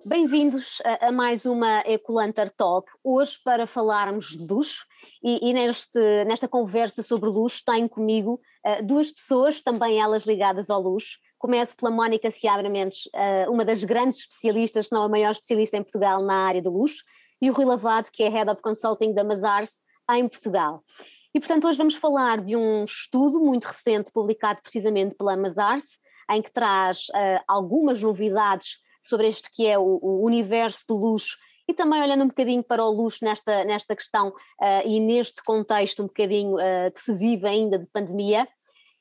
Bem-vindos a mais uma Ecolanter Talk, hoje para falarmos de luxo e nesta conversa sobre luxo tenho comigo duas pessoas, também elas ligadas ao luxo. Começo pela Mónica Seabra Mendes, uma das grandes especialistas, se não a maior especialista em Portugal na área do luxo, e o Rui Lavado, que é Head of Consulting da Mazars em Portugal. E portanto hoje vamos falar de um estudo muito recente publicado precisamente pela Mazars, em que traz algumas novidades sobre este que é o universo do luxo e também olhando um bocadinho para o luxo nesta questão e neste contexto um bocadinho que se vive ainda de pandemia.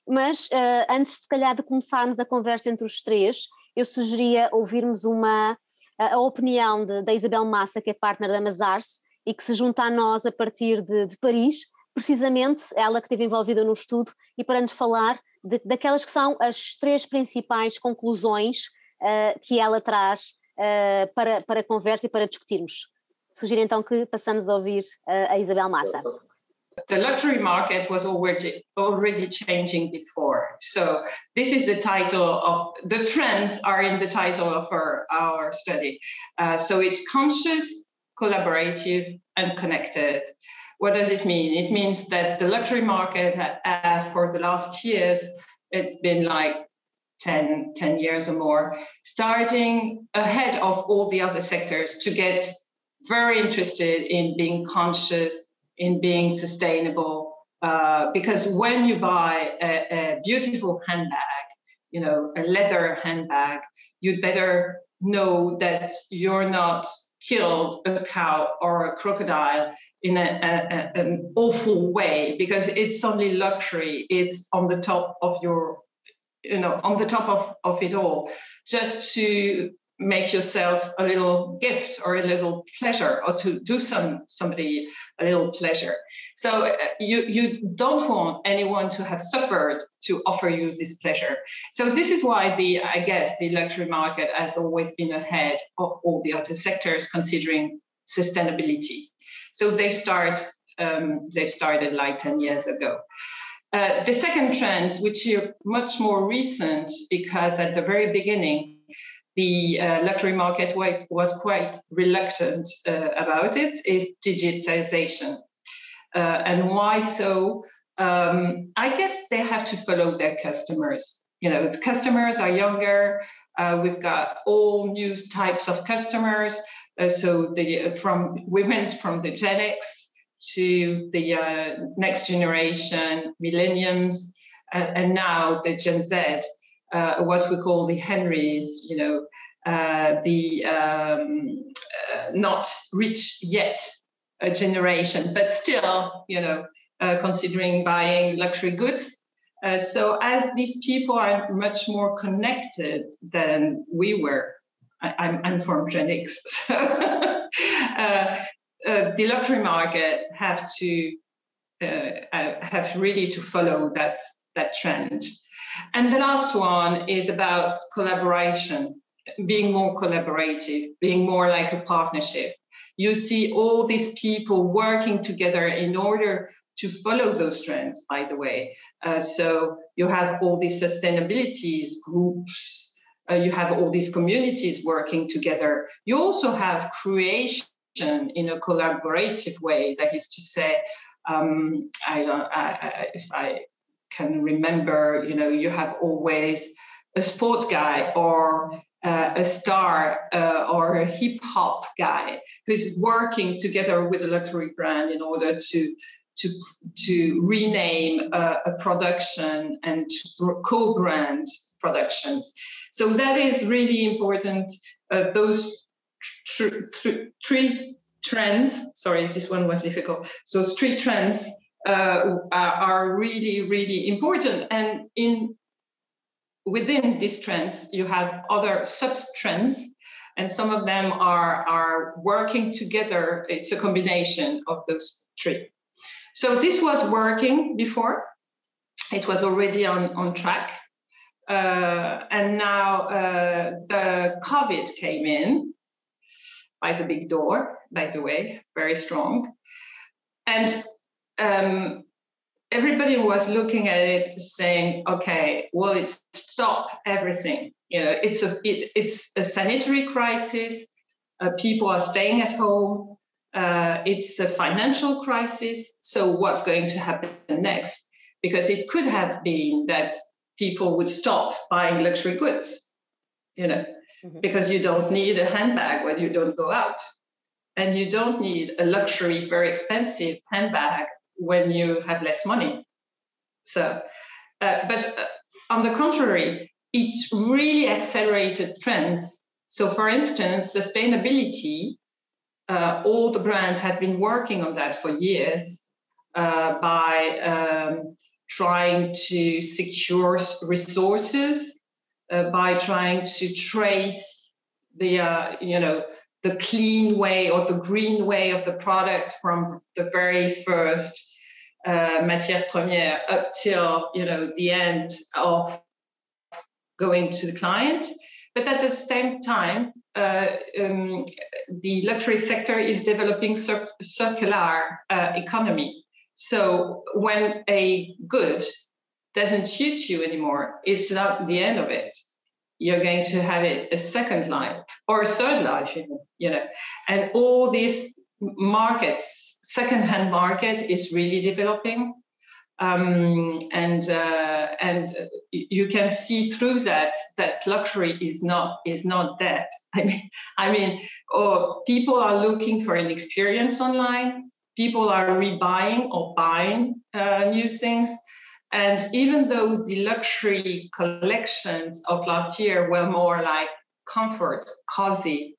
Mas antes se calhar de começarmos a conversa entre os três, eu sugeria ouvirmos a opinião da Isabel Massa, que é partner da Mazars e que se junta a nós a partir de Paris, precisamente ela que esteve envolvida no estudo, e para nos falar daquelas que são as três principais conclusões que ela traz para a conversa e para discutirmos. Sugiro então que passamos a ouvir a Isabel Massa. The luxury market was already changing before. So this is the title of, the trends are in the title of our study. So it's conscious, collaborative and connected. What does it mean? It means that the luxury market for the last years, it's been like 10 years or more, starting ahead of all the other sectors to get very interested in being conscious, in being sustainable. Because when you buy a beautiful handbag, you know, a leather handbag, you'd better know that you're not killed a cow or a crocodile in an awful way, because it's only luxury. It's on the top of your, you know, on the top of it all, just to make yourself a little gift or a little pleasure, or to do somebody a little pleasure. So you don't want anyone to have suffered to offer you this pleasure. So this is why I guess the luxury market has always been ahead of all the other sectors considering sustainability. So they started like 10 years ago. The second trend, which is much more recent, because at the very beginning, the luxury market was quite reluctant about it, is digitization. And why so? I guess they have to follow their customers. You know, the customers are younger. We've got all new types of customers. So we went from the Gen X to the next generation, millennials, and now the Gen Z, what we call the Henrys, you know, the not rich yet generation, but still, you know, considering buying luxury goods. So as these people are much more connected than we were, I'm from Gen X, so the luxury market have really to follow that trend. And the last one is about collaboration, being more collaborative, being more like a partnership. You see all these people working together in order to follow those trends, by the way. So you have all these sustainability groups, you have all these communities working together. You also have creation in a collaborative way, that is to say, if I can remember, you know, you have always a sports guy or a star or a hip hop guy who's working together with a luxury brand in order to rename a production and to co-brand productions. So that is really important. Those three trends, sorry, this one was difficult. So three trends are really, really important. And within these trends, you have other sub-trends, and some of them are working together. It's a combination of those three. So this was working before. It was already on track. And now the COVID came in by the big door, by the way, very strong. And everybody was looking at it saying, okay, well, it's stop everything. It's a sanitary crisis. People are staying at home. It's a financial crisis. So what's going to happen next? Because it could have been that people would stop buying luxury goods, because you don't need a handbag when you don't go out. And you don't need a luxury, very expensive handbag when you have less money. So, but on the contrary, it really accelerated trends. So for instance, sustainability, all the brands have been working on that for years by trying to secure resources, by trying to trace the clean way or the green way of the product from the very first matière première up till the end of going to the client. But at the same time, the luxury sector is developing circular economy. So when a good doesn't suit you anymore, it's not the end of it. You're going to have it a second life or a third life, and all these markets, second-hand market is really developing. And you can see through that luxury is not dead. I mean, people are looking for an experience online. People are rebuying or buying new things. And even though the luxury collections of last year were more like comfort, cozy,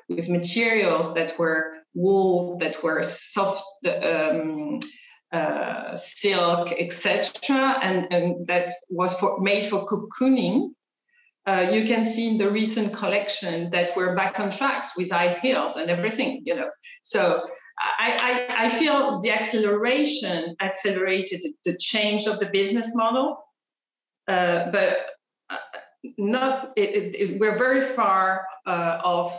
with materials that were wool, that were soft, silk, etc., and that was made for cocooning, you can see in the recent collection that we're back on tracks with high heels and everything, So I feel the acceleration accelerated the change of the business model, but not. We're very far off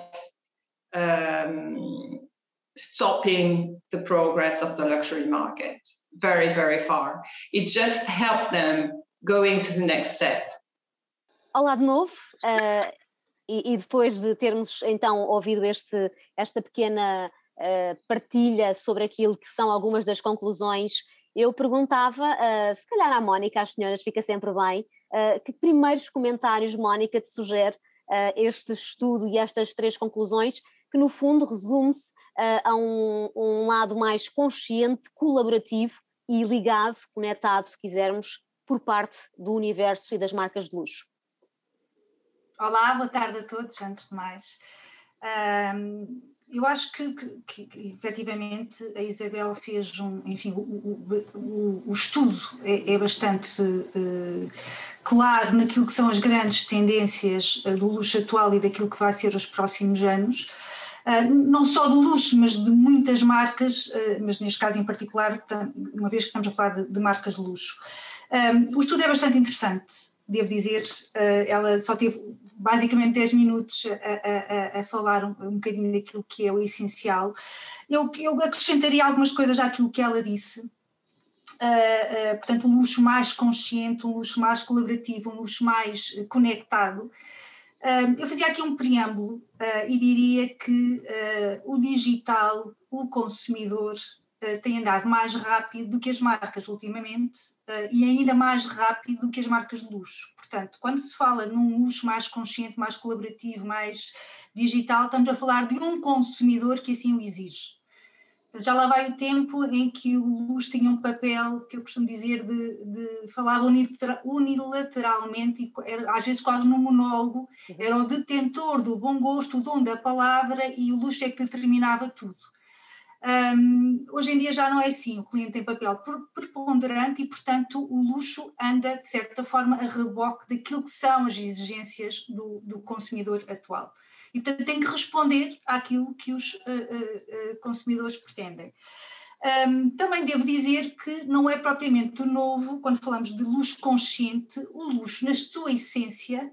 stopping the progress of the luxury market. Very, very far. It just helped them going to the next step. Olá de novo, e depois de termos então ouvido esta pequena partilha sobre aquilo que são algumas das conclusões, eu perguntava, se calhar à Mónica, às senhoras fica sempre bem, que primeiros comentários, Mónica, te sugere este estudo e estas 3 conclusões, que no fundo resume-se a um lado mais consciente, colaborativo e ligado, conectado, se quisermos, por parte do universo e das marcas de luxo. Olá, boa tarde a todos, antes de mais. Eu acho que efetivamente a Isabel fez o estudo é bastante claro naquilo que são as grandes tendências do luxo atual e daquilo que vai ser os próximos anos, não só do luxo, mas de muitas marcas, mas neste caso em particular, uma vez que estamos a falar de marcas de luxo. O estudo é bastante interessante, devo dizer, ela só teve basicamente 10 minutos a falar um bocadinho daquilo que é o essencial. Eu acrescentaria algumas coisas àquilo que ela disse. Portanto, um luxo mais consciente, um luxo mais colaborativo, um luxo mais conectado. Eu fazia aqui um preâmbulo e diria que o digital, o consumidor, tem andado mais rápido do que as marcas ultimamente e ainda mais rápido do que as marcas de luxo. Portanto, quando se fala num luxo mais consciente, mais colaborativo, mais digital, estamos a falar de um consumidor que assim o exige. Já lá vai o tempo em que o luxo tinha um papel, que eu costumo dizer, de falar unilateralmente, e era, às vezes quase num monólogo, era o detentor do bom gosto, o dom da palavra, e o luxo é que determinava tudo. Hoje em dia já não é assim, o cliente tem papel preponderante e, portanto, o luxo anda, de certa forma, a reboque daquilo que são as exigências do consumidor atual. E, portanto, tem que responder àquilo que os consumidores pretendem. Também devo dizer que não é propriamente novo, quando falamos de luxo consciente, o luxo na sua essência,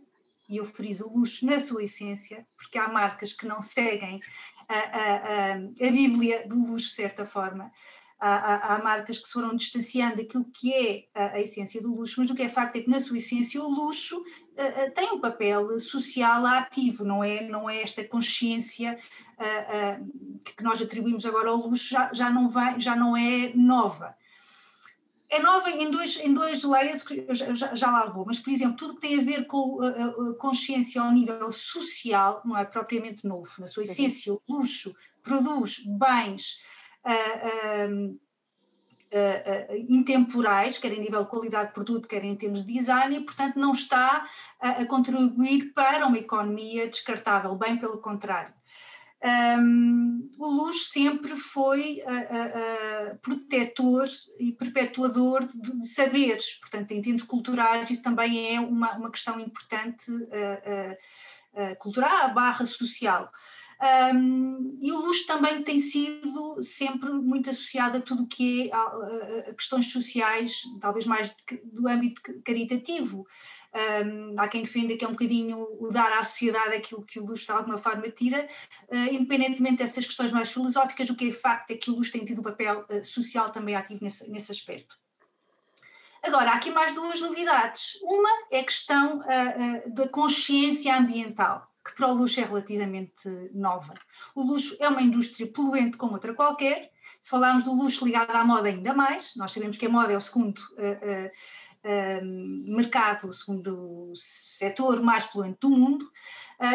e eu friso o luxo na sua essência, porque há marcas que não seguem a Bíblia do luxo, de certa forma, há marcas que se foram distanciando daquilo que é a essência do luxo, mas o que é facto é que na sua essência o luxo tem um papel social ativo, não é esta consciência que nós atribuímos agora ao luxo, já não é nova. É nova em dois layers que eu já lá vou, mas, por exemplo, tudo que tem a ver com a consciência ao nível social não é propriamente novo. Na sua essência, o luxo produz bens intemporais, quer em nível de qualidade de produto, quer em termos de design, e, portanto, não está a contribuir para uma economia descartável, bem pelo contrário. O luxo sempre foi protetor e perpetuador de saberes, portanto, em termos culturais, isso também é uma questão importante, cultural / social. E o luxo também tem sido sempre muito associado a tudo o que é a questões sociais, talvez mais do âmbito caritativo. Há quem defenda que é um bocadinho o dar à sociedade aquilo que o luxo de alguma forma tira, independentemente dessas questões mais filosóficas, o que é facto é que o luxo tem tido um papel social também ativo nesse aspecto. Agora, há aqui mais duas novidades. Uma é a questão da consciência ambiental, que para o luxo é relativamente nova. O luxo é uma indústria poluente como outra qualquer. Se falarmos do luxo ligado à moda, ainda mais. Nós sabemos que a moda é o segundo mercado, o segundo setor mais poluente do mundo,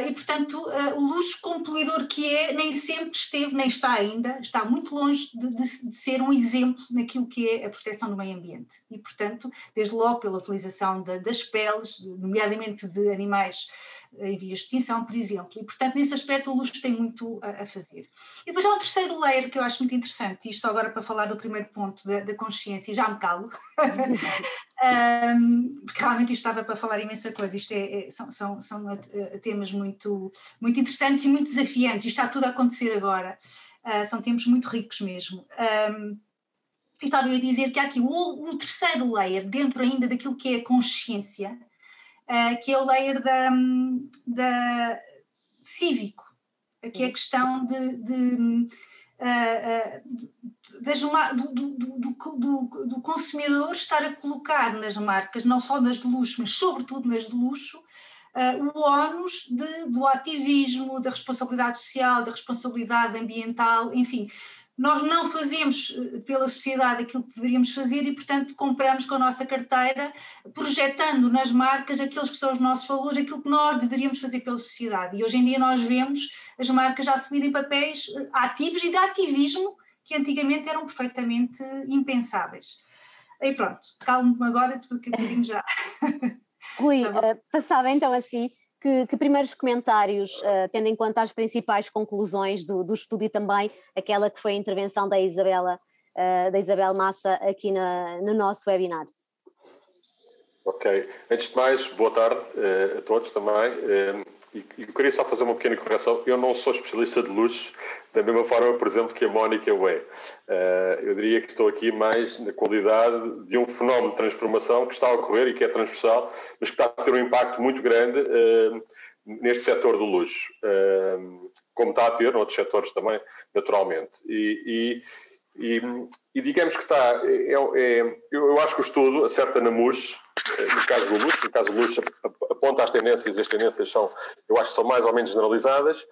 e, portanto, o luxo como poluidor que é, nem sempre esteve, nem está ainda, está muito longe de ser um exemplo naquilo que é a proteção do meio ambiente. E, portanto, desde logo pela utilização das peles, nomeadamente de animais em vias de extinção, por exemplo. E, portanto, nesse aspecto o luxo tem muito a fazer. E depois há um terceiro layer que eu acho muito interessante, isto só agora para falar do primeiro ponto da consciência, e já me calo, porque realmente isto estava para falar imensa coisa, isto são temas muito, muito interessantes e muito desafiantes, isto está tudo a acontecer agora, são tempos muito ricos mesmo. E estava a dizer que há aqui um terceiro layer, dentro ainda daquilo que é a consciência, que é o layer da cívico, que é a questão do consumidor estar a colocar nas marcas, não só nas de luxo, mas sobretudo nas de luxo, o ónus do ativismo, da responsabilidade social, da responsabilidade ambiental, enfim. Nós não fazemos pela sociedade aquilo que deveríamos fazer e, portanto, compramos com a nossa carteira, projetando nas marcas aqueles que são os nossos valores, aquilo que nós deveríamos fazer pela sociedade. E hoje em dia nós vemos as marcas já assumirem papéis ativos e de ativismo que antigamente eram perfeitamente impensáveis. E pronto, calmo-me agora porque bocadinho já. Rui, passava então assim, que primeiros comentários, tendo em conta as principais conclusões do estudo e também aquela que foi a intervenção da Isabel Massa aqui no nosso webinar? Ok. Antes de mais, boa tarde a todos também. E eu queria só fazer uma pequena correção. Eu não sou especialista de luxo, da mesma forma, por exemplo, que a Mónica o é. Eu diria que estou aqui mais na qualidade de um fenómeno de transformação que está a ocorrer e que é transversal, mas que está a ter um impacto muito grande neste setor do luxo, como está a ter noutros setores também, naturalmente. E digamos que está... eu acho que o estudo acerta na MUS, no caso do luxo aponta às tendências, e as tendências são, eu acho que são mais ou menos generalizadas,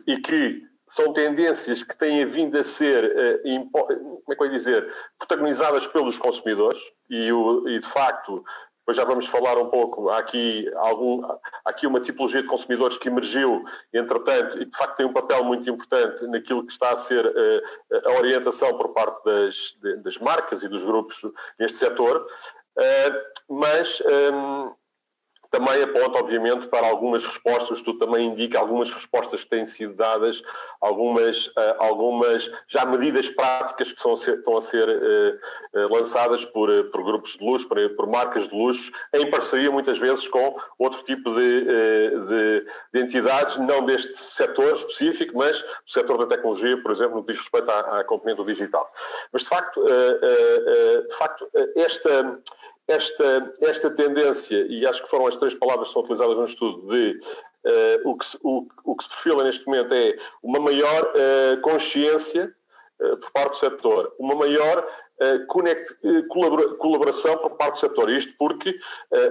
e que são tendências que têm vindo a ser, como é que eu ia dizer, protagonizadas pelos consumidores, e de facto, depois já vamos falar um pouco, há aqui uma tipologia de consumidores que emergiu, entretanto, e que de facto tem um papel muito importante naquilo que está a ser a orientação por parte das marcas e dos grupos neste setor, mas também aponta, obviamente, para algumas respostas, tu também indica algumas respostas que têm sido dadas, algumas já medidas práticas que estão a ser lançadas por grupos de luxo, por marcas de luxo, em parceria muitas vezes com outro tipo de entidades, não deste setor específico, mas do setor da tecnologia, por exemplo, no que diz respeito à componente do digital. Mas, de facto, esta tendência, e acho que foram as 3 palavras que são utilizadas no estudo, de o que se perfila neste momento é uma maior consciência por parte do setor, uma maior colaboração por parte do setor. Isto porque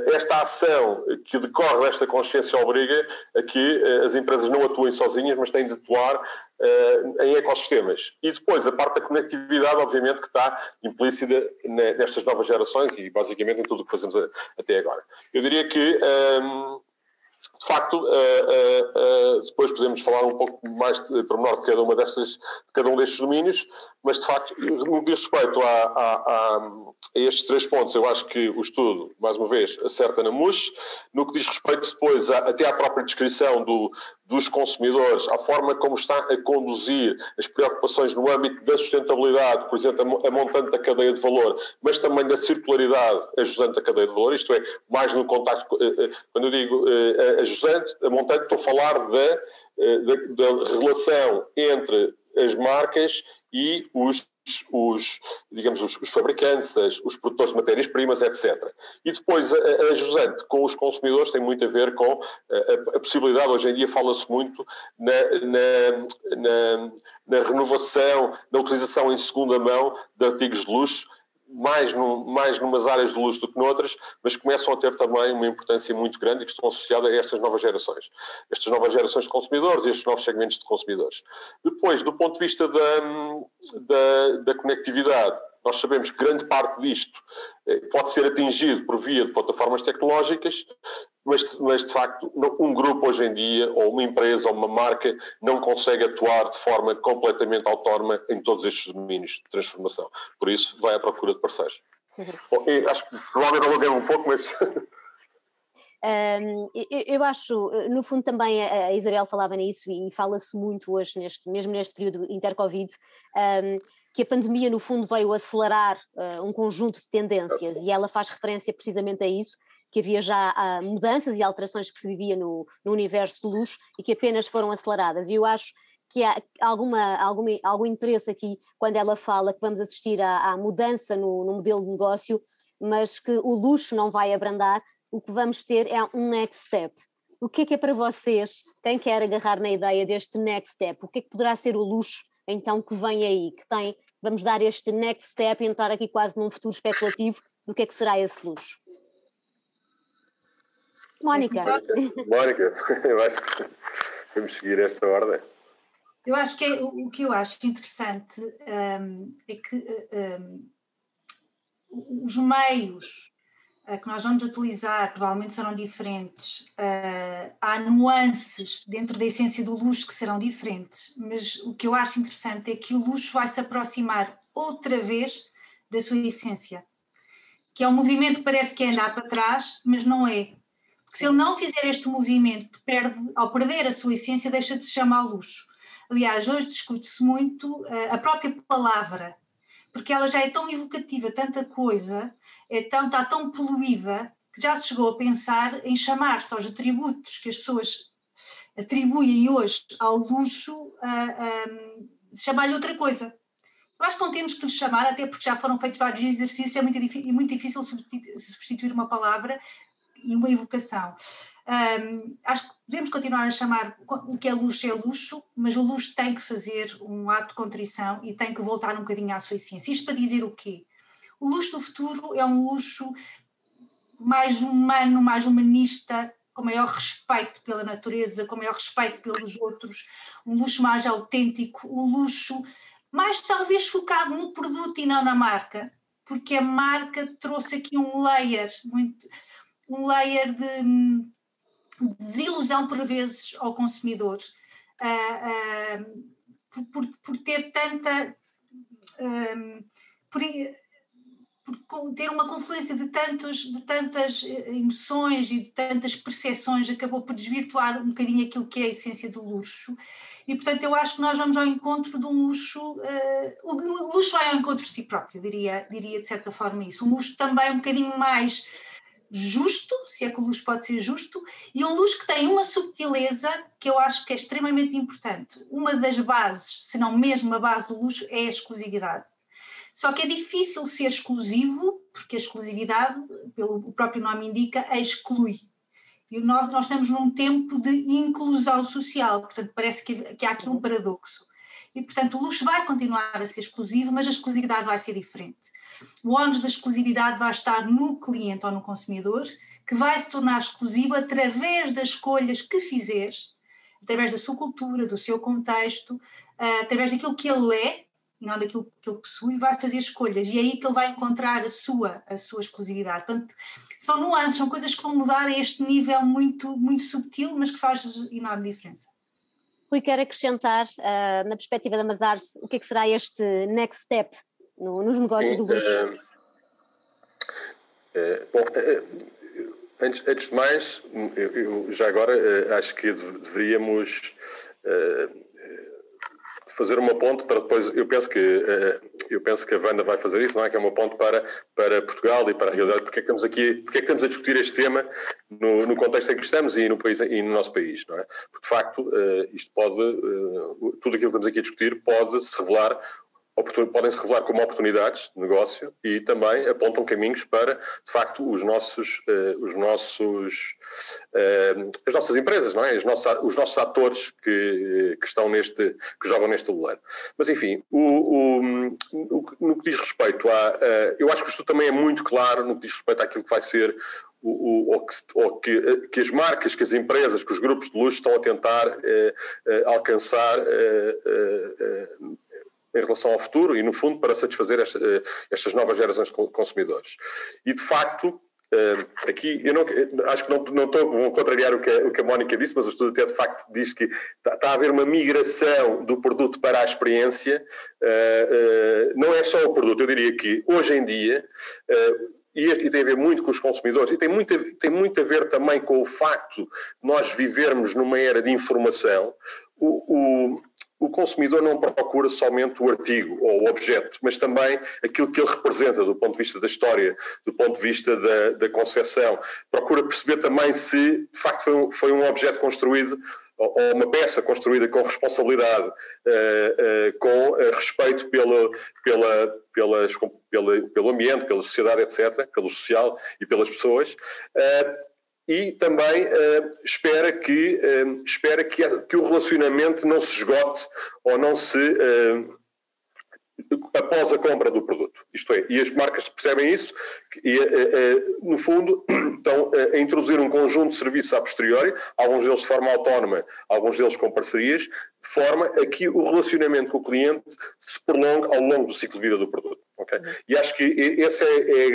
esta ação que decorre desta consciência obriga a que as empresas não atuem sozinhas, mas têm de atuar em ecossistemas. E depois a parte da conectividade, obviamente, que está implícita nestas novas gerações e basicamente em tudo o que fazemos até agora. Eu diria que de facto, depois podemos falar um pouco mais de pormenor de cada um destes domínios, mas de facto, no que diz respeito a estes 3 pontos, eu acho que o estudo, mais uma vez, acerta na mousse. No que diz respeito depois até à própria descrição dos consumidores, à forma como está a conduzir as preocupações no âmbito da sustentabilidade, por exemplo, a montante da cadeia de valor, mas também da circularidade ajudante da cadeia de valor, isto é, mais no contacto, quando eu digo ajudante, a montante, estou a falar da relação entre as marcas e os fabricantes, os produtores de matérias-primas, etc. E depois a jusante com os consumidores tem muito a ver com a possibilidade, hoje em dia fala-se muito na renovação, na utilização em segunda mão de artigos de luxo, mais numas áreas de luxo do que noutras, mas começam a ter também uma importância muito grande e que estão associadas a estas novas gerações. Estas novas gerações de consumidores e estes novos segmentos de consumidores. Depois, do ponto de vista da conectividade, nós sabemos que grande parte disto pode ser atingido por via de plataformas tecnológicas, mas de facto um grupo hoje em dia, ou uma empresa, ou uma marca, não consegue atuar de forma completamente autónoma em todos estes domínios de transformação. Por isso, vai à procura de parceiros. Bom, acho que provavelmente alonguei um pouco, mas... Eu acho, no fundo também a Isabel falava nisso e fala-se muito hoje, mesmo neste período inter-Covid, que a pandemia no fundo veio acelerar um conjunto de tendências e ela faz referência precisamente a isso, que havia já mudanças e alterações que se vivia no universo do luxo e que apenas foram aceleradas. E eu acho que há algum interesse aqui quando ela fala que vamos assistir à mudança no modelo de negócio, mas que o luxo não vai abrandar. O que vamos ter é um next step. O que é para vocês, quem quer agarrar na ideia deste next step, o que é que poderá ser o luxo então que vem aí, vamos dar este next step e entrar aqui quase num futuro especulativo do que é que será esse luxo? Mónica, eu acho que vamos seguir esta ordem. Eu acho que o que eu acho interessante é que os meios que nós vamos utilizar provavelmente serão diferentes, há nuances dentro da essência do luxo que serão diferentes, mas o que eu acho interessante é que o luxo vai se aproximar outra vez da sua essência, que é um movimento que parece que é andar para trás, mas não é. Porque se ele não fizer este movimento, ao perder a sua essência, deixa de se chamar luxo. Aliás, hoje discute-se muito a própria palavra, porque ela já é tão evocativa, tanta coisa, está tão poluída, que já se chegou a pensar em chamar-se aos atributos que as pessoas atribuem hoje ao luxo, chamar-lhe outra coisa. Eu acho que não temos que lhe chamar, até porque já foram feitos vários exercícios, é muito difícil substituir uma palavra e uma evocação. Acho que podemos continuar a chamar o que é luxo, mas o luxo tem que fazer um ato de contrição e tem que voltar um bocadinho à sua essência. Isto para dizer o quê? O luxo do futuro é um luxo mais humano, mais humanista, com maior respeito pela natureza, com maior respeito pelos outros, um luxo mais autêntico, um luxo mais talvez focado no produto e não na marca, porque a marca trouxe aqui um layer de desilusão por vezes ao consumidor, por ter tanta, por ter uma confluência de tantas emoções e de tantas percepções, acabou por desvirtuar um bocadinho aquilo que é a essência do luxo. E portanto eu acho que nós vamos ao encontro de um luxo, o luxo vai ao encontro de si próprio, diria de certa forma isso, um luxo também um bocadinho mais justo, se é que o luxo pode ser justo, e um luxo que tem uma subtileza que eu acho que é extremamente importante. Uma das bases, se não mesmo a base do luxo, é a exclusividade. Só que é difícil ser exclusivo, porque a exclusividade, pelo próprio nome indica, exclui. E nós estamos num tempo de inclusão social, portanto parece que há aqui um paradoxo. e, portanto, o luxo vai continuar a ser exclusivo, mas a exclusividade vai ser diferente. O ónus da exclusividade vai estar no cliente ou no consumidor, que vai se tornar exclusivo através das escolhas que fizeres, através da sua cultura, do seu contexto, através daquilo que ele é, e não daquilo que ele possui, vai fazer escolhas, e é aí que ele vai encontrar a sua exclusividade. Portanto, são nuances, são coisas que vão mudar a este nível muito, muito subtil, mas que faz enorme diferença. Rui, quer acrescentar, na perspectiva da Mazars, o que é que será este next step nos negócios do luxo? Bom, antes de mais, eu já agora acho que deveríamos fazer uma ponte para depois, eu penso que a Wanda vai fazer isso, não é? Que é uma ponte para Portugal e para a realidade. Porque é que estamos a discutir este tema no contexto em que estamos e no nosso país, não é? Porque de facto isto tudo aquilo que estamos aqui a discutir podem-se revelar como oportunidades de negócio e também apontam caminhos para, de facto, as nossas empresas, não é? Os nossos atores que jogam neste tabuleiro. Mas, enfim, no que diz respeito eu acho que isto também é muito claro no que diz respeito àquilo que vai ser que as marcas, que as empresas, que os grupos de luxo estão a tentar alcançar em relação ao futuro e, no fundo, para satisfazer estas novas gerações de consumidores. E, de facto, aqui, acho que não estou a contrariar o que a Mónica disse, mas o estudo até, de facto, diz que está a haver uma migração do produto para a experiência. Não é só o produto, eu diria que, hoje em dia, e tem a ver muito com os consumidores, e tem muito a ver também com o facto de nós vivermos numa era de informação. O consumidor não procura somente o artigo ou o objeto, mas também aquilo que ele representa do ponto de vista da história, do ponto de vista da concepção. Procura perceber também se, de facto, foi um objeto construído ou uma peça construída com responsabilidade, com respeito pelo ambiente, pela sociedade, etc., pelo social e pelas pessoas. E também espera que o relacionamento não se esgote ou não se após a compra do produto. Isto é, e as marcas percebem isso e, no fundo, estão a introduzir um conjunto de serviços a posteriori, alguns deles de forma autónoma, alguns deles com parcerias, de forma a que o relacionamento com o cliente se prolongue ao longo do ciclo de vida do produto. Okay? E acho que essa é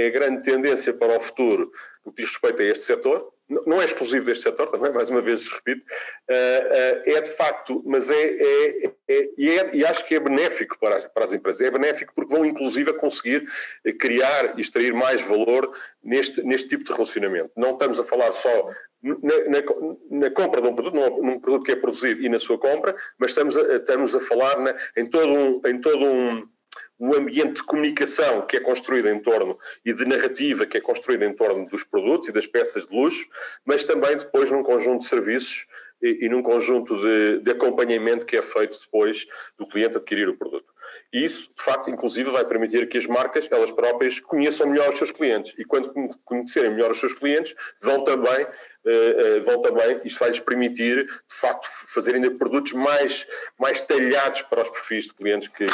a grande tendência para o futuro no que diz respeito a este setor. Não é exclusivo deste setor, também, mais uma vez repito, é de facto, mas e acho que é benéfico para as empresas. É benéfico porque vão inclusive a conseguir criar e extrair mais valor neste tipo de relacionamento. Não estamos a falar só na compra de um produto, num produto que é produzido e na sua compra, mas estamos a falar em todo um ambiente de comunicação que é construído em torno e de narrativa que é construído em torno dos produtos e das peças de luxo, mas também depois num conjunto de serviços e num conjunto de acompanhamento que é feito depois do cliente adquirir o produto. E isso, de facto, inclusive vai permitir que as marcas, elas próprias, conheçam melhor os seus clientes. E quando conhecerem melhor os seus clientes, vão também, isto vai-lhes permitir, de facto, fazer ainda produtos mais talhados para os perfis de clientes que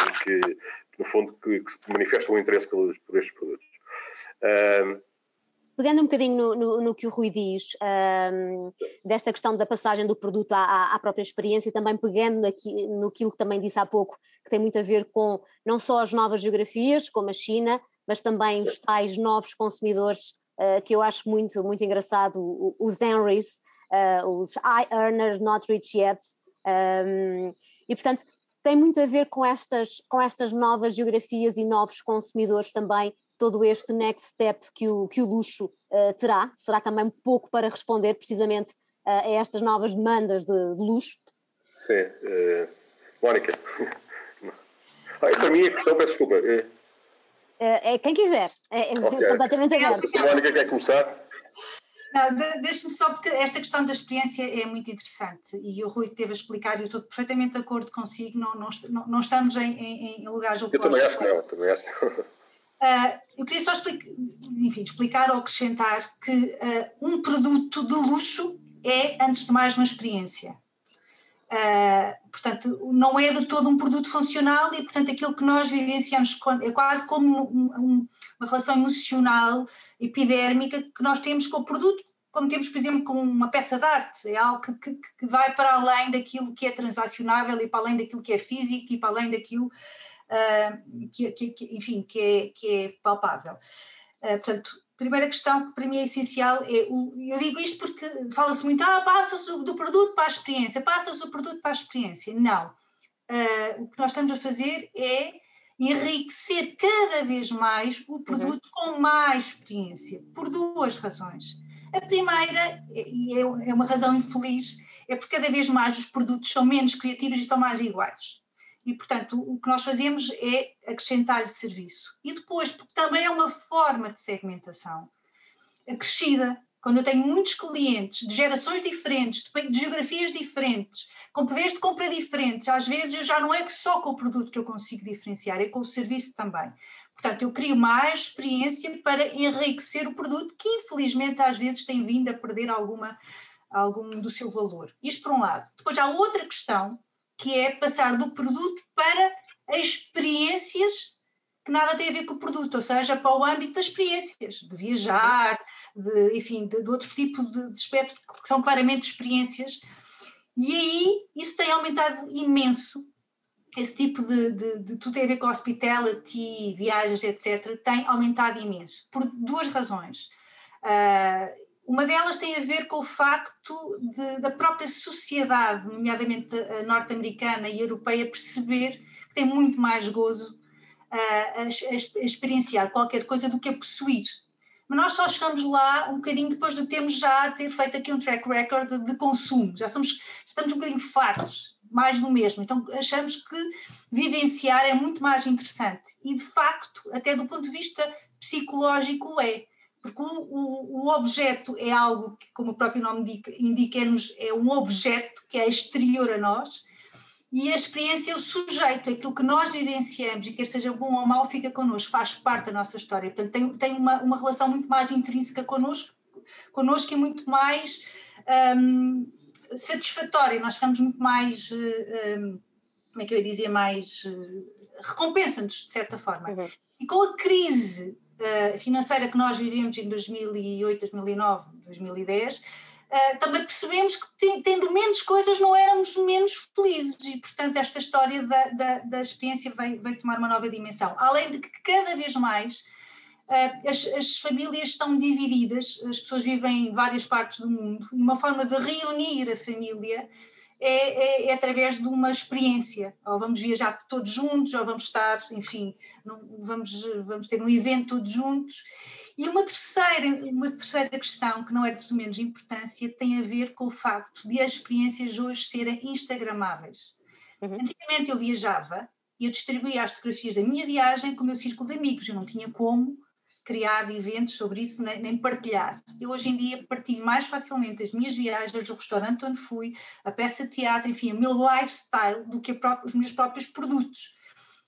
no fundo, que manifestam o interesse por estes produtos. Pegando um bocadinho no que o Rui diz, desta questão da passagem do produto à própria experiência, e também pegando naquilo que também disse há pouco, que tem muito a ver com não só as novas geografias, como a China, mas também os tais novos consumidores, que eu acho muito, muito engraçado, os Henrys, os high earners not rich yet, e portanto tem muito a ver com estas novas geografias e novos consumidores também, todo este next step que o luxo terá. Será também um pouco para responder precisamente a estas novas demandas de luxo? Sim. Mónica. Para mim a questão, peço desculpa. É quem quiser, Okay. Completamente aberto. Se a Mónica quer começar... Deixe-me só, porque esta questão da experiência é muito interessante e o Rui esteve a explicar e eu estou perfeitamente de acordo consigo, não estamos em lugares opostos. Eu também acho que não, eu queria só explicar ou acrescentar que um produto de luxo é, antes de mais, uma experiência. Portanto, não é de todo um produto funcional e, portanto, aquilo que nós vivenciamos é quase como uma relação emocional, epidérmica, que nós temos com o produto, como temos, por exemplo, com uma peça de arte. É algo que vai para além daquilo que é transacionável e para além daquilo que é físico e para além daquilo que é palpável. Portanto, a primeira questão que para mim é essencial eu digo isto porque fala-se muito, passa-se do produto para a experiência, passa-se do produto para a experiência. Não. O que nós estamos a fazer é enriquecer cada vez mais o produto com mais experiência, por duas razões. A primeira, e é uma razão infeliz, é porque cada vez mais os produtos são menos criativos e são mais iguais. E, portanto, o que nós fazemos é acrescentar-lhe serviço. E depois, porque também é uma forma de segmentação acrescida. Quando eu tenho muitos clientes de gerações diferentes, de geografias diferentes, com poderes de compra diferentes, às vezes já não é só com o produto que eu consigo diferenciar, é com o serviço também. Portanto, eu crio mais experiência para enriquecer o produto, que infelizmente às vezes tem vindo a perder algum do seu valor. Isto por um lado. Depois há outra questão, que é passar do produto para experiências que nada tem a ver com o produto, ou seja, para o âmbito das experiências, de viajar, de outro tipo de aspectos que são claramente experiências. E aí isso tem aumentado imenso. Esse tipo de tudo tem a ver com hospitality, viagens, etc., tem aumentado imenso, por duas razões. Uma delas tem a ver com o facto da própria sociedade, nomeadamente a norte-americana e a europeia, perceber que tem muito mais gozo a experienciar qualquer coisa do que a possuir. Mas nós só chegamos lá um bocadinho depois de termos já ter feito aqui um track record de consumo. Estamos um bocadinho fartos, mais do mesmo. Então achamos que vivenciar é muito mais interessante. E de facto, até do ponto de vista psicológico porque o objeto é algo que, como o próprio nome indica, é um objeto que é exterior a nós, e a experiência é o sujeito, aquilo que nós vivenciamos, e quer seja bom ou mau, fica connosco, faz parte da nossa história. Portanto, tem uma relação muito mais intrínseca connosco e muito mais satisfatória. Nós ficamos muito mais, como é que eu ia dizer, mais recompensa-nos, de certa forma. E com a crise financeira que nós vivemos em 2008, 2009, 2010, também percebemos que tendo menos coisas não éramos menos felizes e, portanto, esta história da experiência veio tomar uma nova dimensão. Além de que cada vez mais as famílias estão divididas, as pessoas vivem em várias partes do mundo e uma forma de reunir a família é através de uma experiência, ou vamos viajar todos juntos, ou vamos estar, enfim, vamos ter um evento todos juntos. E uma terceira questão, que não é de menos importância, tem a ver com o facto de as experiências hoje serem instagramáveis. Antigamente eu viajava e eu distribuía as fotografias da minha viagem com o meu círculo de amigos, eu não tinha como criar eventos sobre isso, nem partilhar. Eu hoje em dia partilho mais facilmente as minhas viagens, o restaurante onde fui, a peça de teatro, enfim, o meu lifestyle do que os meus próprios produtos.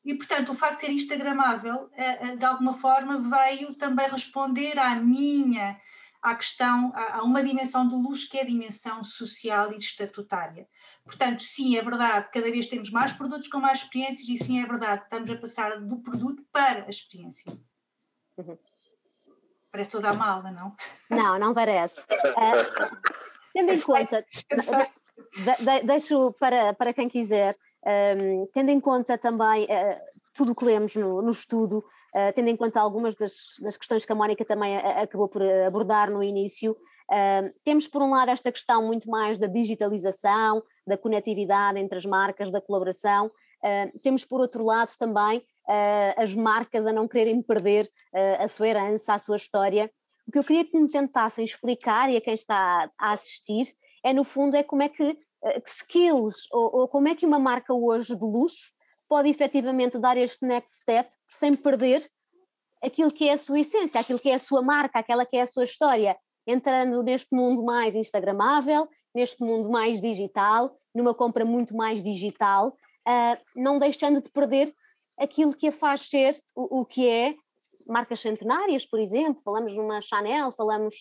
E, portanto, o facto de ser instagramável, de alguma forma, veio também responder à questão, a uma dimensão do luxo que é a dimensão social e estatutária. Portanto, sim, é verdade, cada vez temos mais produtos com mais experiências e sim, é verdade, estamos a passar do produto para a experiência. Parece toda a malda, não? Não parece. Tendo em conta, deixo para quem quiser, tendo em conta também tudo o que lemos no estudo, tendo em conta algumas das questões que a Mónica também acabou por abordar no início, temos por um lado esta questão muito mais da digitalização, da conectividade entre as marcas, da colaboração, temos por outro lado também as marcas a não quererem perder a sua herança, a sua história. O que eu queria que me tentassem explicar, e a quem está a assistir, no fundo, como é que skills, ou como é que uma marca hoje de luxo pode efetivamente dar este next step sem perder aquilo que é a sua essência, aquilo que é a sua marca, aquela que é a sua história, entrando neste mundo mais instagramável, neste mundo mais digital, numa compra muito mais digital, não deixando de perder aquilo que a faz ser o que é marcas centenárias, por exemplo, falamos numa Chanel, falamos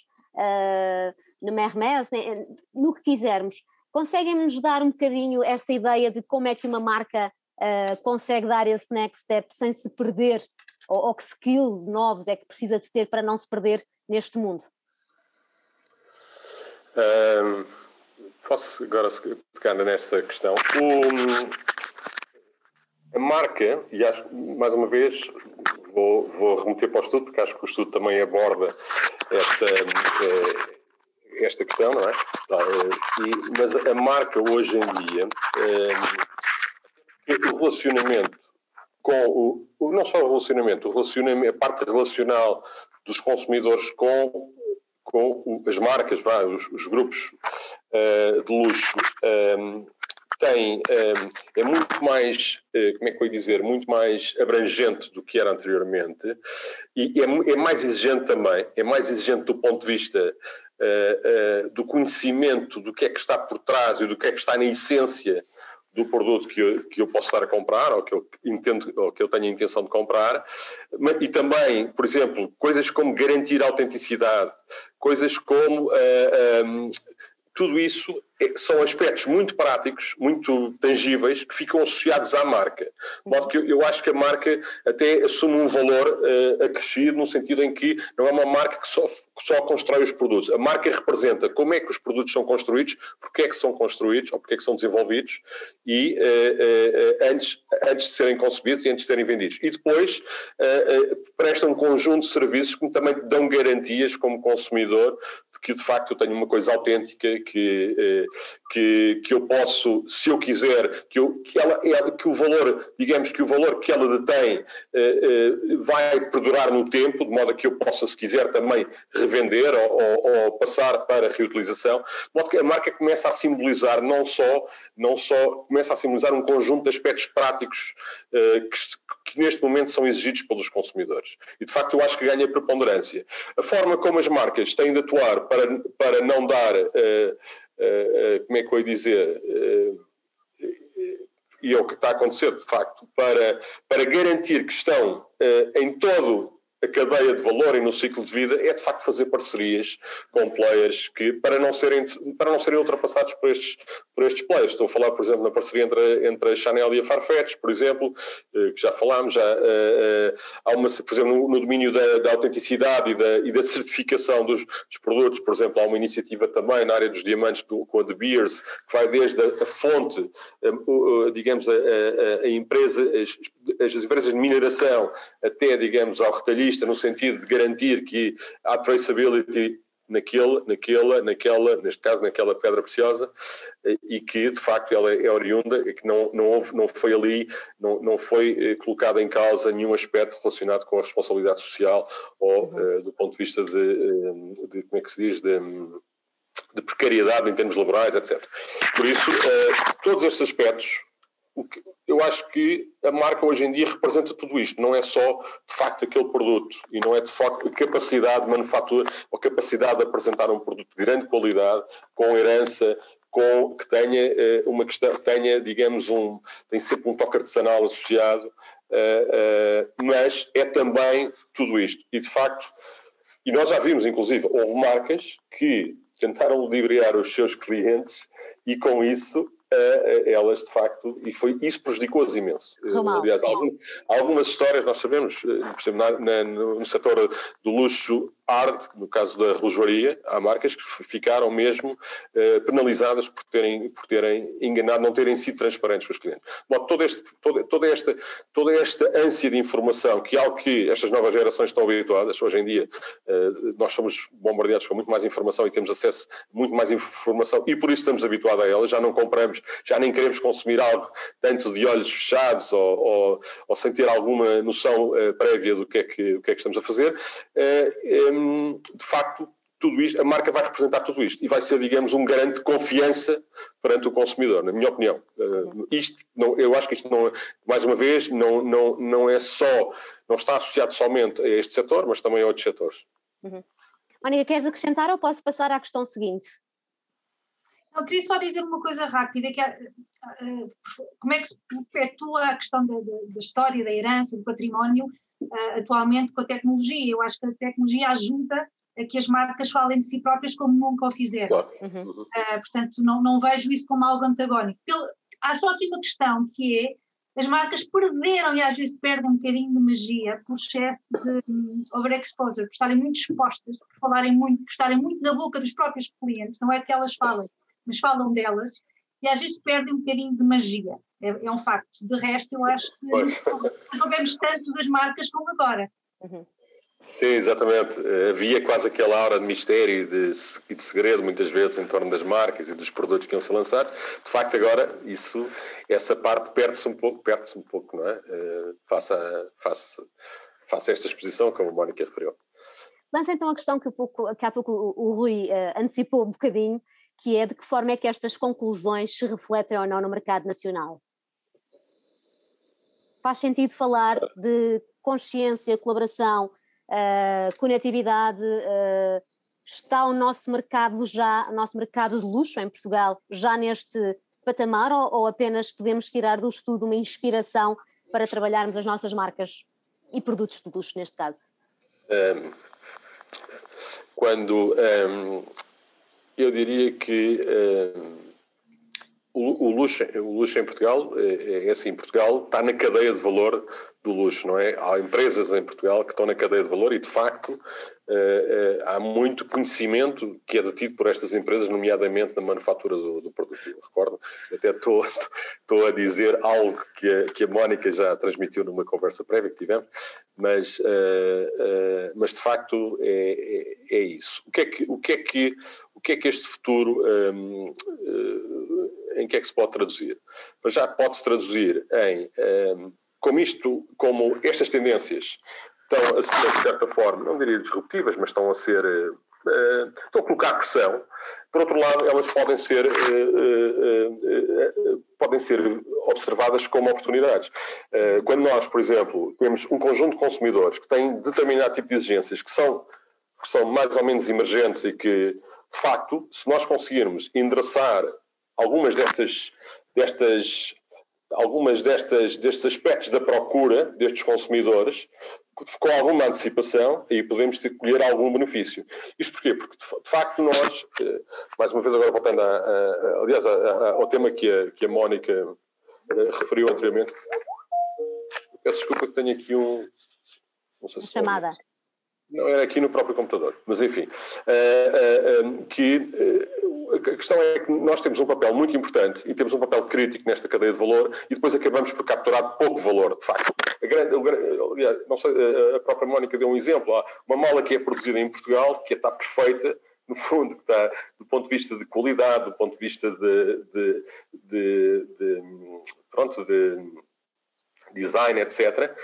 numa Hermès, no que quisermos. Conseguem-nos dar um bocadinho essa ideia de como é que uma marca consegue dar esse next step sem se perder, ou que skills novos é que precisa de ter para não se perder neste mundo? Posso agora pegar nesta questão. A marca, e acho que, mais uma vez, vou remeter para o estudo, porque acho que o estudo também aborda esta questão, não é? Mas a marca hoje em dia, o relacionamento com não só o relacionamento, a parte relacional dos consumidores com as marcas, os grupos de luxo, é muito mais, como é que eu ia dizer, muito mais abrangente do que era anteriormente, e é mais exigente também, é mais exigente do ponto de vista do conhecimento do que é que está por trás e do que é que está na essência do produto que eu posso estar a comprar, ou que eu entendo, ou que eu tenho a intenção de comprar, e também, por exemplo, coisas como garantir a autenticidade, coisas como tudo isso são aspectos muito práticos, muito tangíveis, que ficam associados à marca. De modo que eu acho que a marca até assume um valor acrescido, no sentido em que não é uma marca que só constrói os produtos. A marca representa como é que os produtos são construídos, porque é que são construídos, ou porque é que são desenvolvidos, e antes de serem concebidos e antes de serem vendidos. E depois presta um conjunto de serviços que também dão garantias como consumidor de que de facto eu tenho uma coisa autêntica que eu posso, se eu quiser, que o valor, digamos que o valor que ela detém vai perdurar no tempo, de modo a que eu possa, se quiser, também revender ou passar para reutilização, de modo que a marca começa a simbolizar não só começa a simbolizar um conjunto de aspectos práticos que neste momento são exigidos pelos consumidores. E, de facto, eu acho que ganha preponderância. A forma como as marcas têm de atuar para não dar, como é que eu ia dizer, e é o que está a acontecer, de facto, para garantir que estão em todo a cadeia de valor e no ciclo de vida, é de facto fazer parcerias com players que, para não serem ultrapassados por estes players. Estou a falar, por exemplo, na parceria entre a Chanel e a Farfetch, por exemplo, que já falámos, há uma, por exemplo, no domínio da autenticidade e da certificação dos produtos, por exemplo, há uma iniciativa também na área dos diamantes com a De Beers, que vai desde a fonte, digamos, a empresa, as empresas de mineração, até, digamos, ao retalhista, no sentido de garantir que há traceability neste caso, naquela pedra preciosa, e que, de facto, ela é oriunda, e que não foi colocado em causa nenhum aspecto relacionado com a responsabilidade social ou do ponto de vista de como é que se diz, de precariedade em termos laborais, etc. Por isso, todos estes aspectos, eu acho que a marca hoje em dia representa tudo isto, não é só de facto aquele produto, e não é de facto a capacidade de manufatura ou capacidade de apresentar um produto de grande qualidade, com herança, que tenha uma questão, que tenha, digamos, tem sempre um toque artesanal associado, mas é também tudo isto. E de facto, e nós já vimos, inclusive, houve marcas que tentaram ludibriar os seus clientes e com isso elas, de facto, isso prejudicou-as imenso. Aliás, algumas histórias nós sabemos, por exemplo, no setor do luxo hard, no caso da relojoaria, há marcas que ficaram mesmo penalizadas por terem enganado, não terem sido transparentes com os clientes. Bom, toda esta ânsia de informação, que é algo que estas novas gerações estão habituadas, hoje em dia nós somos bombardeados com muito mais informação e temos acesso a muito mais informação e por isso estamos habituados a ela, já não compramos, já nem queremos consumir algo tanto de olhos fechados ou sem ter alguma noção prévia do que é que estamos a fazer. De facto, tudo isto, a marca vai representar tudo isto e vai ser, digamos, um garante de confiança perante o consumidor, na minha opinião. Eu acho que isto, mais uma vez, não está associado somente a este setor, mas também a outros setores. Mónica, queres acrescentar ou posso passar à questão seguinte? Eu queria só dizer uma coisa rápida, que como é que se perpetua a questão da história, da herança, do património, atualmente com a tecnologia. Eu acho que a tecnologia ajuda a que as marcas falem de si próprias como nunca o fizeram. Claro. Portanto, não vejo isso como algo antagónico. Há só aqui uma questão que é, as marcas perderam e às vezes perdem um bocadinho de magia por excesso de overexposure, por estarem muito expostas, por falarem muito, por estarem muito na boca dos próprios clientes, não é que elas falem, mas falam delas, e às vezes perdem um bocadinho de magia, é um facto. De resto, eu acho que não soubemos tanto das marcas como agora. Sim, exatamente. Havia quase aquela aura de mistério e de segredo, muitas vezes, em torno das marcas e dos produtos que iam ser lançados. De facto, agora, essa parte perde-se um pouco, não é? Face a esta exposição, como a Mónica referiu. Lança então a questão que há pouco o Rui antecipou um bocadinho, que é de que forma é que estas conclusões se refletem ou não no mercado nacional? Faz sentido falar de consciência, colaboração, conectividade? Está o nosso mercado de luxo em Portugal já neste patamar, ou apenas podemos tirar do estudo uma inspiração para trabalharmos as nossas marcas e produtos de luxo neste caso? Eu diria que o luxo em Portugal, assim, Portugal está na cadeia de valor do luxo, não é? Há empresas em Portugal que estão na cadeia de valor e, de facto, há muito conhecimento que é detido por estas empresas, nomeadamente na manufatura do produto. Eu recordo, até estou a dizer algo que a Mónica já transmitiu numa conversa prévia que tivemos, mas de facto é isso. O que é que este futuro, em que é que se pode traduzir? Mas já pode-se traduzir em, como estas tendências estão a ser, de certa forma, não diria disruptivas, mas estão a colocar pressão. Por outro lado, elas podem ser observadas como oportunidades. Quando nós, por exemplo, temos um conjunto de consumidores que têm determinado tipo de exigências que são mais ou menos emergentes e que, de facto, se nós conseguirmos endereçar algumas destes aspectos da procura destes consumidores com alguma antecipação, e podemos colher algum benefício. Isto porquê? Porque, de facto, nós, mais uma vez agora voltando ao tema que a Mónica referiu anteriormente, peço desculpa que tenho aqui não sei se chamada. Não, era aqui no próprio computador, mas enfim, a questão é que nós temos um papel muito importante e temos um papel crítico nesta cadeia de valor e depois acabamos por capturar pouco valor, de facto. Não sei, a própria Mónica deu um exemplo, há uma mala que é produzida em Portugal, que está perfeita, no fundo, que está do ponto de vista de qualidade, do ponto de vista de design, etc.,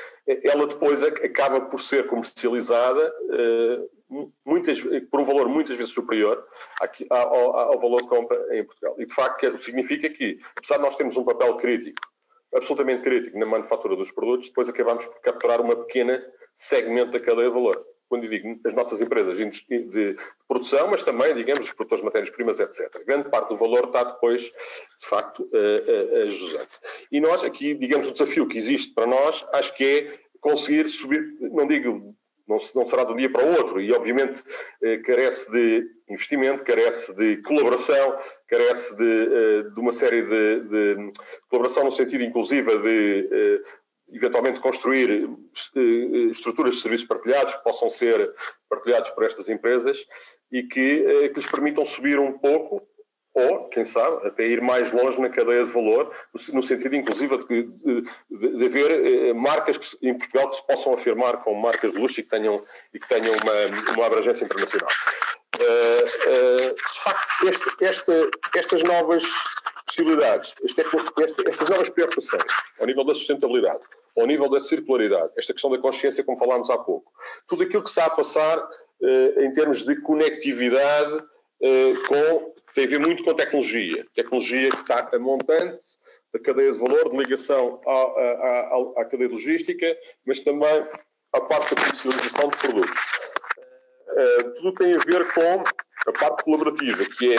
ela depois acaba por ser comercializada por um valor muitas vezes superior ao valor de compra em Portugal. E, de facto, significa que, apesar de nós termos um papel crítico, absolutamente crítico na manufatura dos produtos, depois acabamos por capturar uma pequena segmento da cadeia de valor. Quando eu digo as nossas empresas de produção, mas também, digamos, os produtores de matérias-primas, etc. Grande parte do valor está depois, de facto, a jusante. E nós, aqui, digamos, o desafio que existe para nós, acho que é conseguir subir, não será de um dia para o outro, e obviamente carece de investimento, carece de colaboração, carece de uma série de colaboração no sentido, inclusive, de eventualmente construir estruturas de serviços partilhados que possam ser partilhados por estas empresas e que lhes permitam subir um pouco ou, quem sabe, até ir mais longe na cadeia de valor, no sentido, inclusive, de haver marcas em Portugal que se possam afirmar como marcas de luxo e que tenham uma abrangência internacional. De facto, estas novas possibilidades, estas novas preocupações ao nível da sustentabilidade, ao nível da circularidade, esta questão da consciência, como falámos há pouco, tudo aquilo que está a passar em termos de conectividade tem a ver muito com tecnologia que está a montante da cadeia de valor, de ligação à cadeia logística, mas também à parte da comercialização de produtos. Tudo tem a ver com a parte colaborativa, que é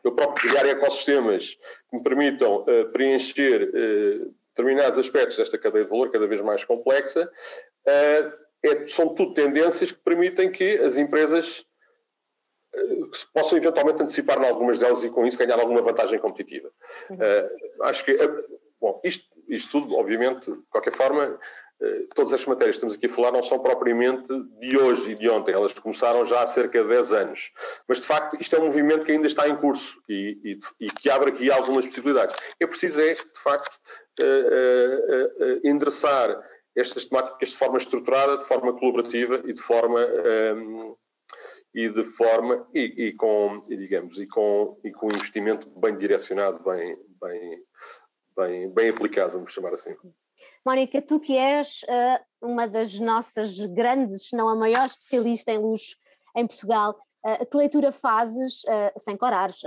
eu próprio criar ecossistemas que me permitam preencher determinados aspectos desta cadeia de valor cada vez mais complexa. são tudo tendências que permitem que as empresas se possam eventualmente antecipar em algumas delas e com isso ganhar alguma vantagem competitiva. Acho que, bom, isto tudo, obviamente, de qualquer forma, todas as matérias que estamos aqui a falar não são propriamente de hoje e de ontem, elas começaram já há cerca de 10 anos. Mas, de facto, isto é um movimento que ainda está em curso e que abre aqui algumas possibilidades. É preciso, de facto, endereçar estas temáticas de forma estruturada, de forma colaborativa e de forma... com investimento bem direcionado, bem aplicado, vamos chamar assim. Mónica, tu que és uma das nossas grandes, se não a maior especialista em luxo em Portugal, que leitura fazes, sem corares,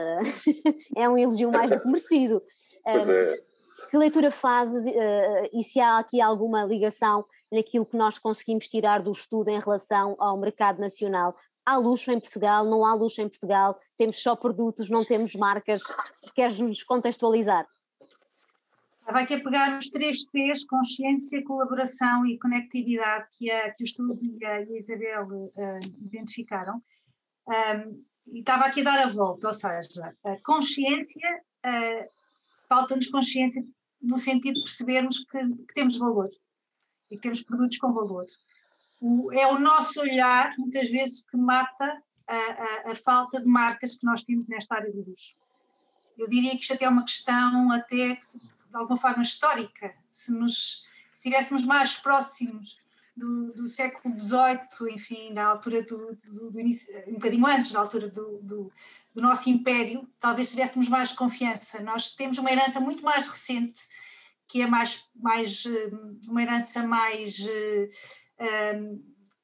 é um elogio mais do que merecido. Pois é. Que leitura fazes e se há aqui alguma ligação naquilo que nós conseguimos tirar do estudo em relação ao mercado nacional? Há luxo em Portugal, não há luxo em Portugal, temos só produtos, não temos marcas. Queres-nos contextualizar? Vai ter que pegar nos 3 Cs, consciência, colaboração e conectividade, que o estudo e a Isabel identificaram. E estava aqui a dar a volta, ou seja, a consciência, falta-nos consciência no sentido de percebermos que temos valor e que temos produtos com valor. É o nosso olhar, muitas vezes, que mata a falta de marcas que nós temos nesta área do luxo. Eu diria que isto até é uma questão até de alguma forma histórica. Se estivéssemos mais próximos do século XVIII, enfim, da altura do início, um bocadinho antes, da altura do nosso império, talvez tivéssemos mais confiança. Nós temos uma herança muito mais recente, que é uma herança mais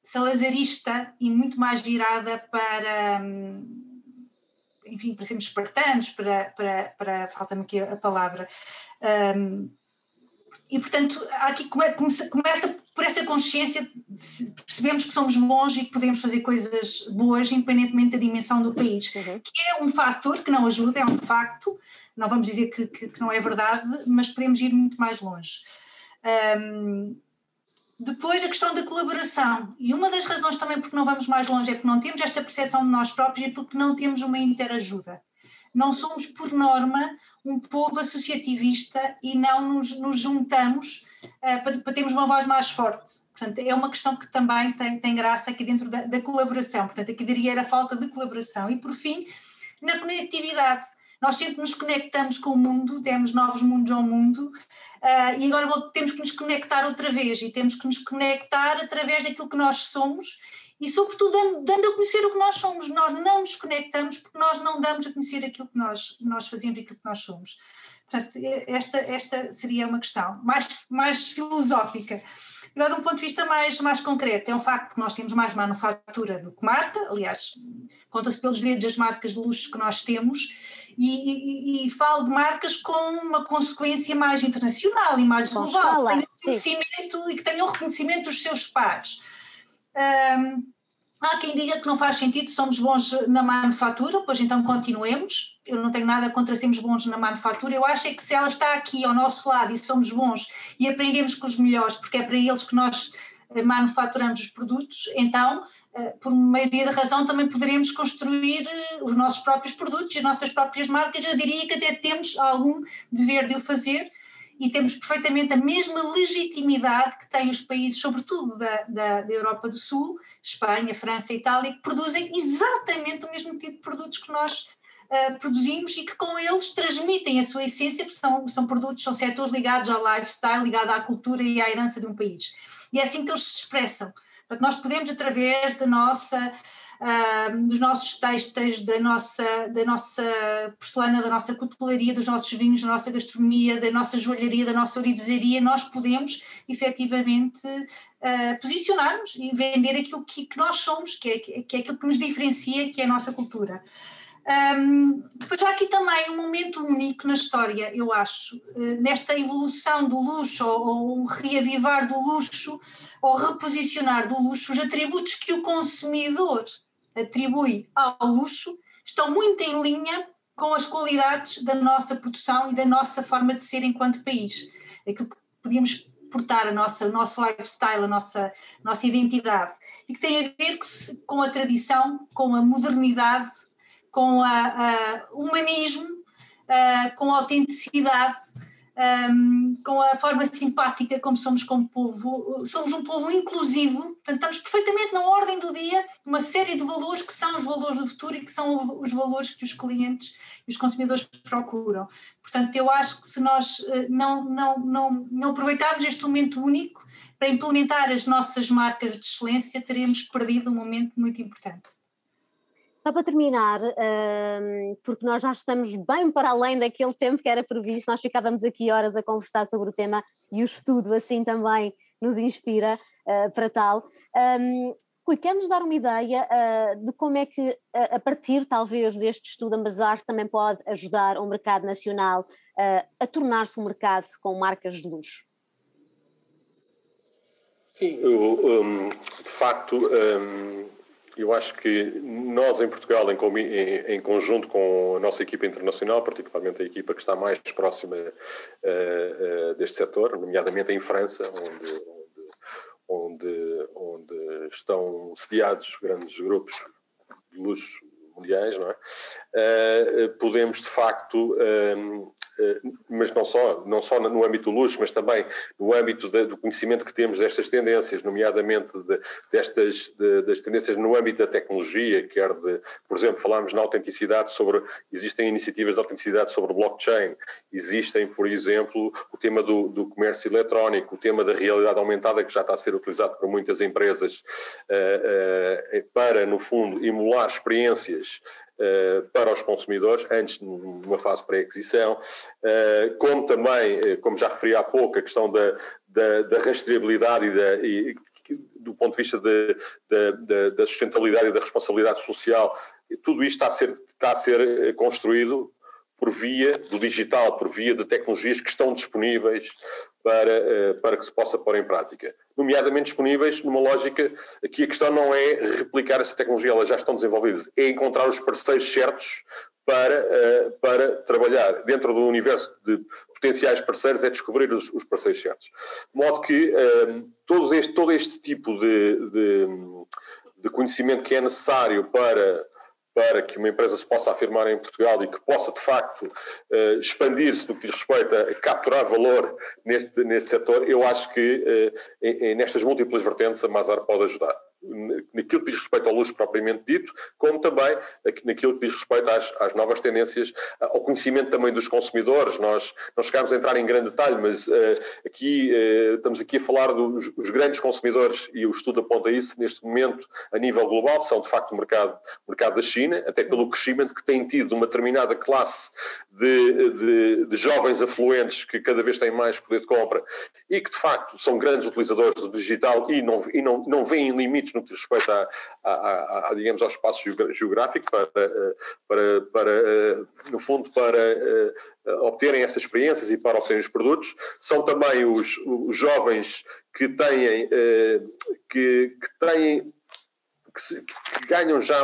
salazarista e muito mais virada para, enfim, para sermos espartanos, para falta-me aqui a palavra. E, portanto, aqui começa por essa consciência, percebemos que somos bons e que podemos fazer coisas boas independentemente da dimensão do país, que é um fator que não ajuda, é um facto, não vamos dizer que não é verdade, mas podemos ir muito mais longe. Depois a questão da colaboração, e uma das razões também porque não vamos mais longe é porque não temos esta percepção de nós próprios e porque não temos uma interajuda. Não somos, por norma, um povo associativista e não nos juntamos para termos uma voz mais forte. Portanto, é uma questão que também tem graça aqui dentro da colaboração. Portanto, aqui diria a falta de colaboração. E, por fim, na conectividade. Nós sempre nos conectamos com o mundo, demos novos mundos ao mundo e agora temos que nos conectar outra vez e temos que nos conectar através daquilo que nós somos e, sobretudo, dando a conhecer o que nós somos. Nós não nos conectamos porque nós não damos a conhecer aquilo que nós fazemos e aquilo que nós somos. Portanto, esta seria uma questão mais filosófica. Agora, de um ponto de vista mais concreto, é um facto que nós temos mais manufatura do que marca, aliás, conta-se pelos dedos as marcas de luxo que nós temos, e falo de marcas com uma consequência mais internacional e mais global, que tenham reconhecimento dos seus pares. Há quem diga que não faz sentido, somos bons na manufatura, pois então continuemos. Eu não tenho nada contra sermos bons na manufatura, eu acho é que se ela está aqui ao nosso lado e somos bons e aprendemos com os melhores, porque é para eles que nós manufaturamos os produtos, então, por maioria da razão, também poderemos construir os nossos próprios produtos, as nossas próprias marcas. Eu diria que até temos algum dever de o fazer e temos perfeitamente a mesma legitimidade que têm os países, sobretudo da Europa do Sul, Espanha, França e Itália, que produzem exatamente o mesmo tipo de produtos que nós produzimos e que com eles transmitem a sua essência, porque são produtos, são setores ligados ao lifestyle, ligados à cultura e à herança de um país. E é assim que eles se expressam. Portanto, nós podemos, através dos nossos têxteis, da nossa porcelana, da nossa cutelaria, dos nossos vinhos, da nossa gastronomia, da nossa joalharia, da nossa orivesaria, nós podemos efetivamente posicionar-nos e vender aquilo que nós somos, que é aquilo que nos diferencia, que é a nossa cultura. Depois há aqui também um momento único na história, eu acho, nesta evolução do luxo ou reavivar do luxo ou reposicionar do luxo, os atributos que o consumidor atribui ao luxo estão muito em linha com as qualidades da nossa produção e da nossa forma de ser enquanto país. Aquilo que podíamos reportar o nosso lifestyle, a nossa identidade, e que tem a ver com a tradição, com a modernidade, com o humanismo, com a autenticidade, com a forma simpática como somos como povo. Somos um povo inclusivo, portanto estamos perfeitamente na ordem do dia uma série de valores que são os valores do futuro e que são os valores que os clientes e os consumidores procuram. Portanto, eu acho que se nós não aproveitarmos este momento único para implementar as nossas marcas de excelência, teremos perdido um momento muito importante. Só para terminar, porque nós já estamos bem para além daquele tempo que era previsto, nós ficávamos aqui horas a conversar sobre o tema e o estudo assim também nos inspira para tal. Rui, quer-nos dar uma ideia de como é que, a partir talvez deste estudo, a Embasar também pode ajudar o mercado nacional a tornar-se um mercado com marcas de luxo? Sim, de facto, eu acho que nós em Portugal, em conjunto com a nossa equipa internacional, particularmente a equipa que está mais próxima deste setor, nomeadamente em França, onde estão sediados grandes grupos de luxo mundiais, não é? Podemos de facto, mas não só no âmbito do luxo, mas também no âmbito do conhecimento que temos destas tendências, nomeadamente das tendências no âmbito da tecnologia, por exemplo, falámos na autenticidade existem iniciativas de autenticidade sobre blockchain, existem, por exemplo, o tema do comércio eletrónico, o tema da realidade aumentada, que já está a ser utilizado por muitas empresas para, no fundo, emular experiências para os consumidores, antes numa fase pré-aquisição, como também, como já referi há pouco, a questão da rastreabilidade e do ponto de vista da sustentabilidade e da responsabilidade social. Tudo isto está a ser construído por via do digital, por via de tecnologias que estão disponíveis para que se possa pôr em prática. Nomeadamente disponíveis numa lógica, aqui a questão não é replicar essa tecnologia, elas já estão desenvolvidas, é encontrar os parceiros certos para trabalhar dentro do universo de potenciais parceiros, é descobrir os parceiros certos. De modo que todo este tipo de conhecimento que é necessário para que uma empresa se possa afirmar em Portugal e que possa, de facto, expandir-se no que diz respeito a capturar valor neste setor, eu acho que nestas múltiplas vertentes a Mazar pode ajudar. Naquilo que diz respeito ao luxo propriamente dito, como também naquilo que diz respeito às novas tendências, ao conhecimento também dos consumidores. Nós não chegámos a entrar em grande detalhe, mas estamos aqui a falar dos grandes consumidores, e o estudo aponta isso neste momento a nível global, são de facto o mercado da China, até pelo crescimento que tem tido uma determinada classe de jovens afluentes que cada vez têm mais poder de compra e que de facto são grandes utilizadores do digital e não veem limites no que diz respeito digamos, ao espaço geográfico no fundo, para obterem essas experiências e para obterem os produtos. São também os jovens que ganham já,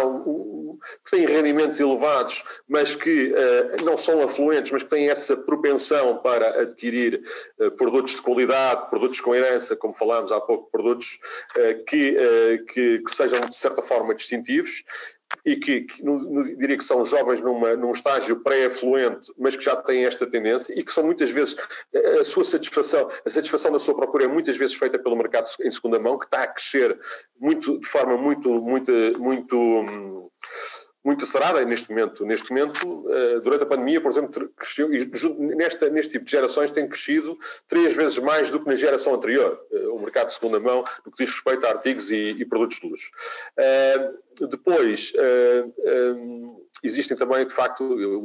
que têm rendimentos elevados, mas que não são afluentes, mas que têm essa propensão para adquirir produtos de qualidade, produtos com herança, como falámos há pouco, produtos que sejam de certa forma distintivos, e que diria que são jovens num estágio pré-afluente, mas que já têm esta tendência e que são muitas vezes, a satisfação da sua procura é muitas vezes feita pelo mercado em segunda mão, que está a crescer de forma muito acelerada neste momento. Durante a pandemia, por exemplo, cresceu, e neste tipo de gerações tem crescido 3 vezes mais do que na geração anterior, o mercado de segunda mão, no que diz respeito a artigos e produtos de luxo. Depois, existem também, de facto,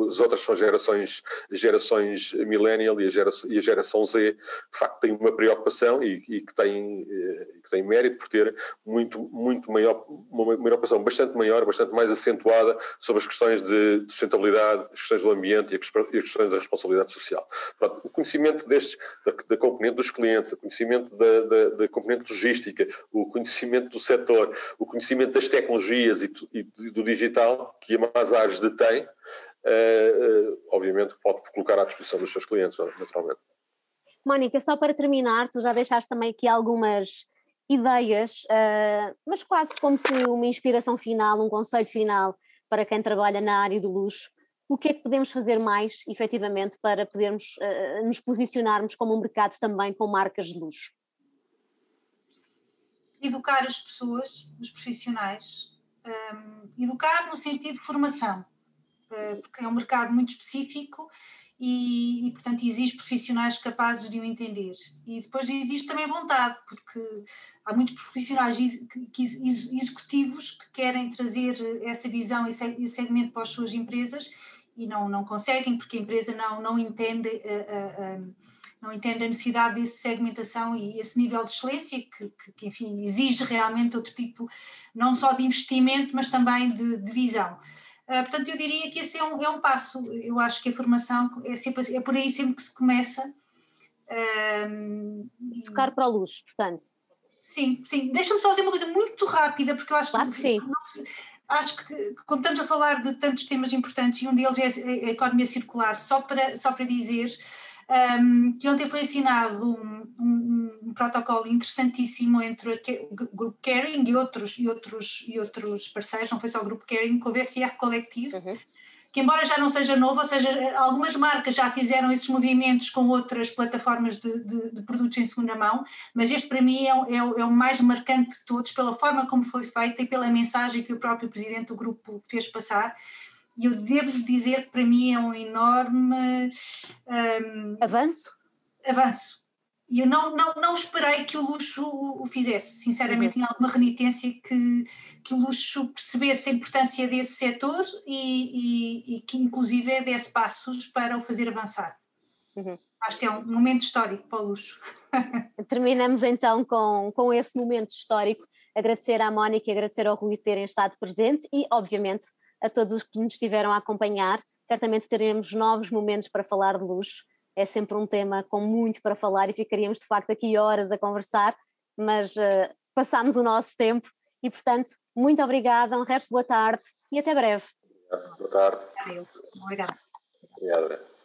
as outras são gerações millennial e a geração Z, de facto têm uma preocupação e que têm mérito por ter muito maior, uma preocupação bastante maior, bastante mais acentuada sobre as questões de sustentabilidade, as questões do ambiente e as questões da responsabilidade social. Portanto, o conhecimento da componente dos clientes, o conhecimento da componente logística, o conhecimento do setor, o conhecimento das tecnologias e do digital que a Mazars detém, obviamente pode colocar à disposição dos seus clientes, naturalmente. Mónica, só para terminar, tu já deixaste também aqui algumas ideias, mas quase como que uma inspiração final, um conselho final para quem trabalha na área do luxo. O que é que podemos fazer mais, efetivamente, para podermos nos posicionarmos como um mercado também com marcas de luxo? Educar as pessoas, os profissionais, educar no sentido de formação, porque é um mercado muito específico e, portanto, exige profissionais capazes de o entender. E depois existe também vontade, porque há muitos profissionais executivos que querem trazer essa visão e segmento para as suas empresas e não conseguem, porque a empresa não entende não entende a necessidade dessa segmentação e esse nível de excelência que enfim, exige realmente outro tipo, não só de investimento, mas também de visão. Portanto, eu diria que esse é um passo. Eu acho que a formação é por aí sempre que se começa. Tocar para o luxo, portanto. Sim. Deixa-me só dizer uma coisa muito rápida, porque eu acho claro que sim. Acho que, como estamos a falar de tantos temas importantes, e um deles é a economia circular, só para dizer que ontem foi assinado um protocolo interessantíssimo entre o Grupo Kering e outros parceiros, não foi só o Grupo Kering, com o VSR Coletivo, que embora já não seja novo, ou seja, algumas marcas já fizeram esses movimentos com outras plataformas de produtos em segunda mão, mas este para mim é o mais marcante de todos, pela forma como foi feita e pela mensagem que o próprio presidente do grupo fez passar, e eu devo-vos dizer que para mim é um enorme avanço. E eu não esperei que o luxo o fizesse, sinceramente tinha alguma renitência que o luxo percebesse a importância desse setor e que inclusive desse passos para o fazer avançar. Acho que é um momento histórico para o luxo. Terminamos então com esse momento histórico, agradecer à Mónica e agradecer ao Rui terem estado presentes e obviamente a todos os que nos estiveram a acompanhar, certamente teremos novos momentos para falar de luxo. É sempre um tema com muito para falar e ficaríamos de facto aqui horas a conversar, mas passámos o nosso tempo e, portanto, muito obrigada, um resto de boa tarde e até breve. Boa tarde. Obrigada. Obrigado.